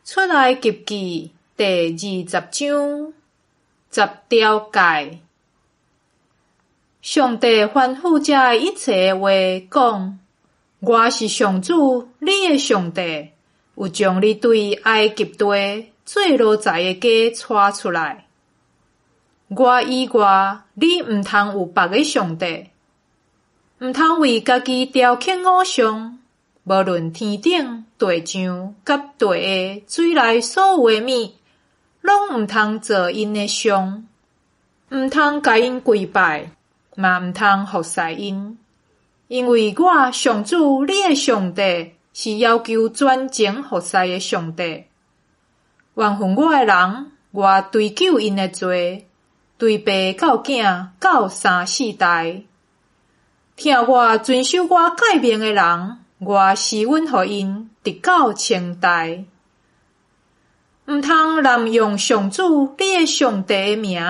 出来及记第20章10条戒。上帝吩咐这一切话讲：我是上主，你的上帝，有将你对埃及地做奴才的家带出来。我以外，你毋通有别个上帝，毋通为家己雕刻偶像。无论天顶、地上、甲地下水内所有的物，拢毋通做因的像，毋通甲因跪拜，嘛毋通服侍因。因为我上主你的上帝是要求专情服侍的上帝。冤恨我的人，我追究因的罪，对爸到囝到三四代。听我遵守我诫命的人，我施允予因直到千代。毋通滥用上主你的上帝的名，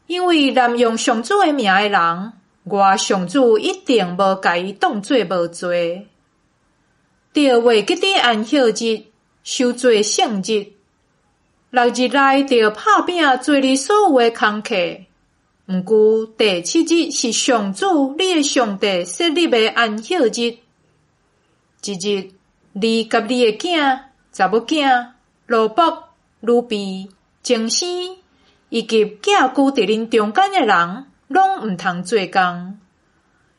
因为滥用上主的名的人，我上主一定无甲伊当作无罪。着月吉的安息日，守做圣日。6日内着拍拼做你所有的工课。毋过第7日是上主你的上帝设立的安息日。即日，你甲你的囝、查某囝、奴仆、女婢、精生，以及寄居伫恁中间的人，拢毋通做工。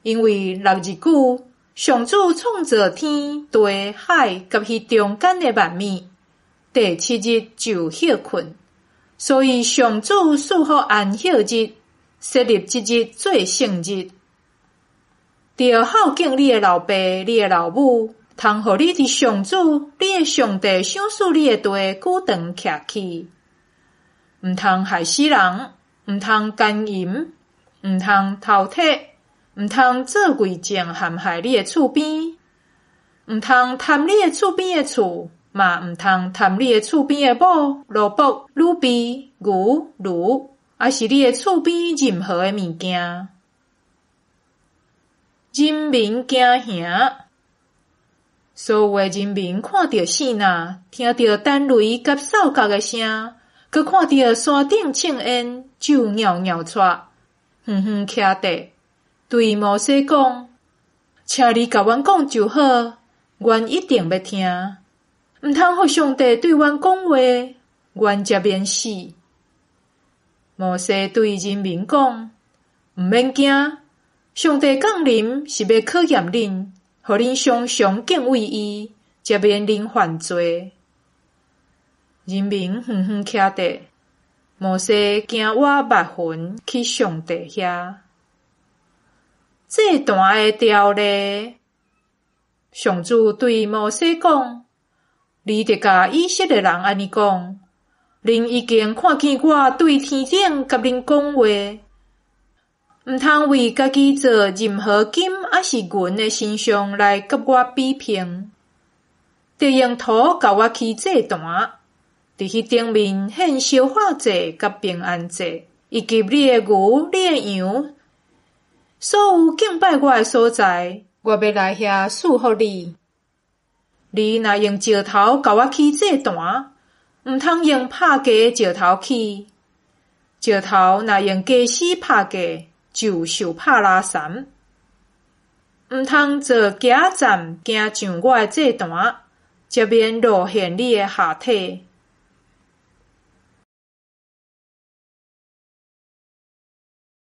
因为6日久，上主创造天、地、海，甲迄中间的万物。第7日就歇困，所以上主赐予安息日，设立即日做圣日。着孝敬你的老爸、你的老母，通互你伫上主你的上帝赏赐你的地久长徛起。毋通害死人，毋通奸淫，毋通偷窃，毋通做伪证陷害你的厝边，毋通贪你的厝边的厝，嘛毋通贪你的厝边的某、奴仆、女婢、牛、驴，还是你的厝边任何的物件。人民惊吓，所有的人民看到圣呐，听到弹雷甲扫角的声，佮看到山顶庆烟，酒袅袅出，远远徛地，对摩西讲：请你甲阮讲就好，阮一定要听。毋通互上帝对阮讲话，阮才免死。摩西对人民讲：毋免惊，上帝降临是要考验恁，互恁常常敬畏伊，才免恁犯罪。人民远远徛地，摩西惊我目魂去上帝遐。这段的条例，上主对摩西讲：你得甲以色列人安尼讲，恁已经看见我对天顶甲恁讲话，毋通为家己做任何金还是银的形象来甲我比拼，得用土甲我起祭坛，伫迄顶面献烧化祭甲平安祭，以及你的牛、你的羊，所有敬拜我的所在，我要来遐赐福你。你若用石头甲我起祭坛，毋通用拍架的石头起。石头若用家私拍架，就受拍拉伞。毋通做夹站行上我的祭坛，才免露现你的下体。